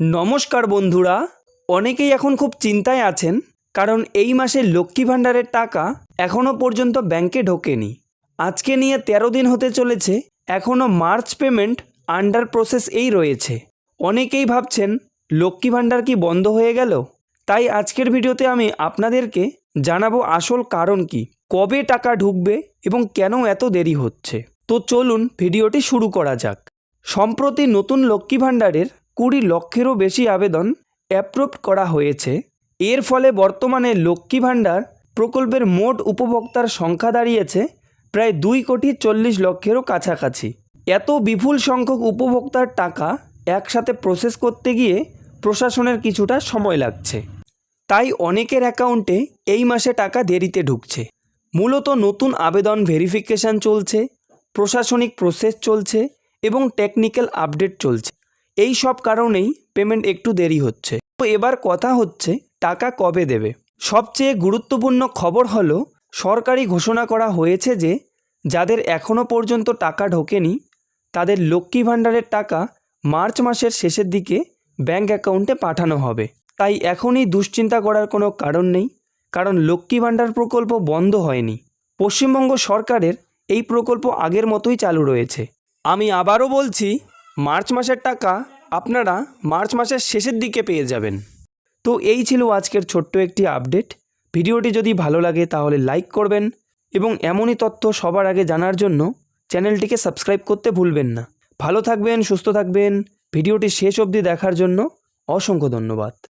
নমস্কার বন্ধুরা, অনেকেই এখন খুব চিন্তায় আছেন কারণ এই মাসে লক্ষ্মী ভাণ্ডারের টাকা এখনও পর্যন্ত ব্যাংকে ঢোকেনি। আজকে নিয়ে 13 দিন হতে চলেছে, এখনও মার্চ পেমেন্ট আন্ডার প্রসেসেই রয়েছে। অনেকেই ভাবছেন লক্ষ্মী ভাণ্ডার কি বন্ধ হয়ে গেল? তাই আজকের ভিডিওতে আমি আপনাদেরকে জানাবো আসল কারণ কি, কবে টাকা ঢুকবে এবং কেন এত দেরি হচ্ছে। তো চলুন ভিডিওটি শুরু করা যাক। সম্প্রতি নতুন লক্ষ্মী ভাণ্ডারের 20 লক্ষেরও বেশি আবেদন অ্যাপ্রুভ করা হয়েছে। এর ফলে বর্তমানে লক্ষ্মী ভাণ্ডার প্রকল্পের মোট উপভোক্তার সংখ্যা দাঁড়িয়েছে প্রায় 2,40,00,000-এরও কাছাকাছি। এত বিপুল সংখ্যক উপভোক্তার টাকা একসাথে প্রসেস করতে গিয়ে প্রশাসনের কিছুটা সময় লাগছে, তাই অনেকের অ্যাকাউন্টে এই মাসে টাকা দেরিতে ঢুকছে। মূলত নতুন আবেদন ভেরিফিকেশান চলছে, প্রশাসনিক প্রসেস চলছে এবং টেকনিক্যাল আপডেট চলছে। এই সব কারণেই পেমেন্ট একটু দেরি হচ্ছে। তো এবার কথা হচ্ছে টাকা কবে দেবে। সবচেয়ে গুরুত্বপূর্ণ খবর হলো, সরকারি ঘোষণা করা হয়েছে যে যাদের এখনও পর্যন্ত টাকা ঢোকেনি তাদের লক্ষ্মী ভাণ্ডারের টাকা মার্চ মাসের শেষের দিকে ব্যাংক অ্যাকাউন্টে পাঠানো হবে। তাই এখনই দুশ্চিন্তা করার কোনো কারণ নেই, কারণ লক্ষ্মী ভাণ্ডার প্রকল্প বন্ধ হয়নি। পশ্চিমবঙ্গ সরকারের এই প্রকল্প আগের মতোই চালু রয়েছে। আমি আবারও বলছি, মার্চ মাসের টাকা আপনারা মার্চ মাসের শেষের দিকে পেয়ে যাবেন। তো এই ছিল আজকের ছোট্ট একটি আপডেট। ভিডিওটি যদি ভালো লাগে তাহলে লাইক করবেন এবং এমনই তথ্য সবার আগে জানার জন্য চ্যানেলটিকে সাবস্ক্রাইব করতে ভুলবেন না। ভালো থাকবেন, সুস্থ থাকবেন। ভিডিওটি শেষ অবধি দেখার জন্য অসংখ্য ধন্যবাদ।